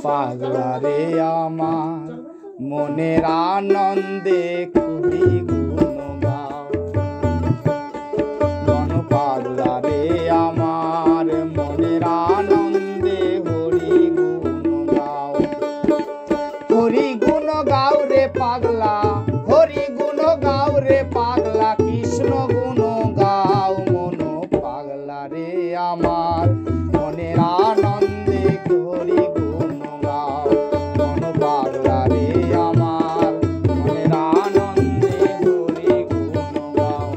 পাগলা রে আমার মনের আনন্দে করি গুণ গাও। মন পাগলা রে আমার মনের আনন্দে হরি গুণ গাও। হরি গুণ গাও রে পাগলা, হরি গুণ গাও রে পাগলা, কৃষ্ণ গুণ গাও। মন পাগলা রে আমার মনের আনন্দে হরি গুণ গাও। মন পাগলা রে আমার মনের আনন্দে হরি গুণ গাও।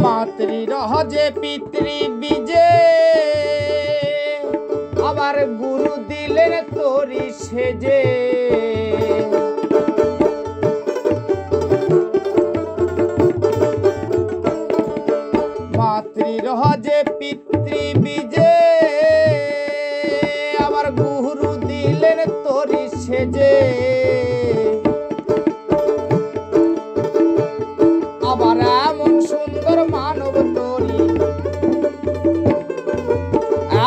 মাতৃ রহজে পিতৃ বীজে আবার গুরু দিলেন তোরি সেজে। মাতৃ রহজে পিতৃ বীজে আবার গুরু দিলেন তোরি সেজে। আবার এমন সুন্দর মানব তরি,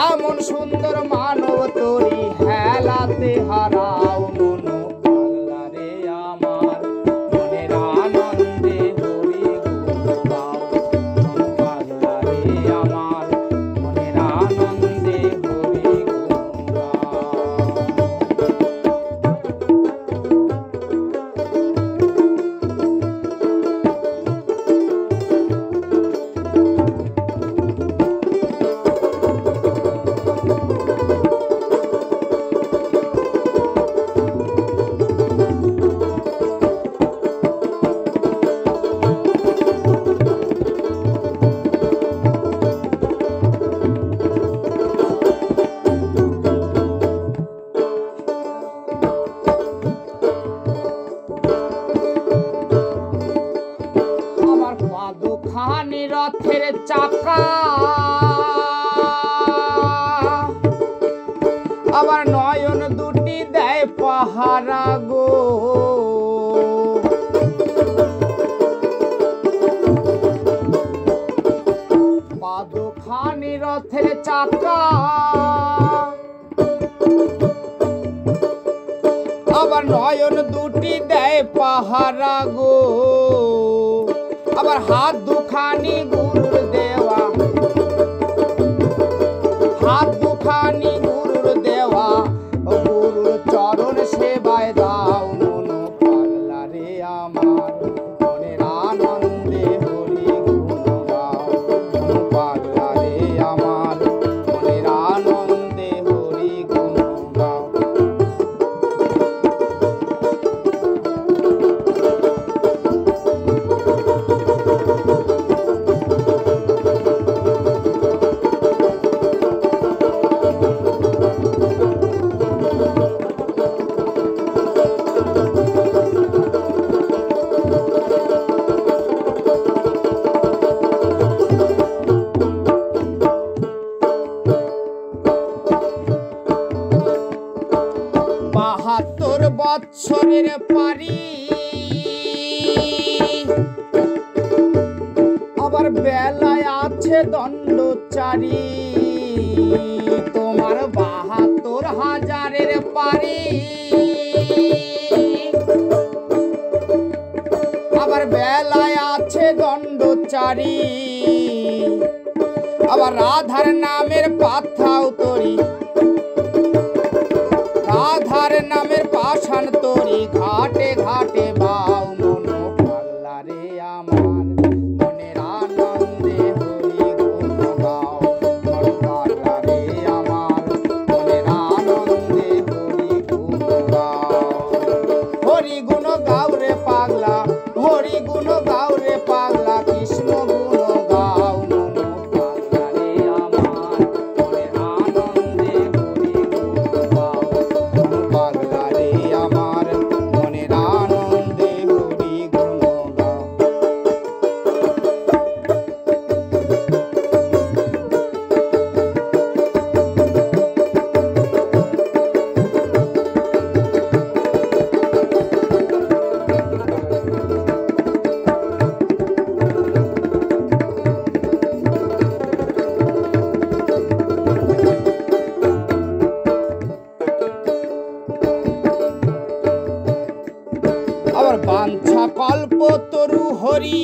এমন সুন্দর মানব তরি হেলাতে হারাও। মন পাগলা রে আমার মনের আনন্দে হরি গুণ গাও। মন পাগলা রে আমার মনের আনন্দে হরি গুণ গাও। পাদুখানি রথের চাকা আবার নয়ন দুটি দেয় পাহারা গো। পাদুখানি রথের চাকা আবার নয়ন দুটি দেয় পাহারা গো। আবার হাত দুখানি গুরুর দেওয়া, হাত দুখানি গুরুর দেওয়া, গুরুর চরণ সেবায় দাও। মন পাগলা রে আমার মনের আনন্দে হরি গুণ গাও। মন পাগলা রে আমার মনের আনন্দে হরি গুণ গাও। বাহাত্তর বৎসরের পারি আবার বেলায় আছে দণ্ডচারী। তোমার ৭২,০০০-এর পারি আবার বেলায় আছে দণ্ডচারী। আবার রাধার নামের পাথাও তরি, রাধার নামের পাষাণ তরি ঘাটে ঘাটে বাও। মন পাগলা রে আমার মনের আনন্দে হরি গুণ গাও। মন পাগলা রে আমার মনের আনন্দে হরি গুণ গাও। হরি গুণ গাও রে পাগলা, হরি গুণ গাও রে পাগলা, কৃষ্ণ গুণ গাও। মন পাগলা রে আমার মনের আনন্দে বাঞ্ছা কল্প তরু হরি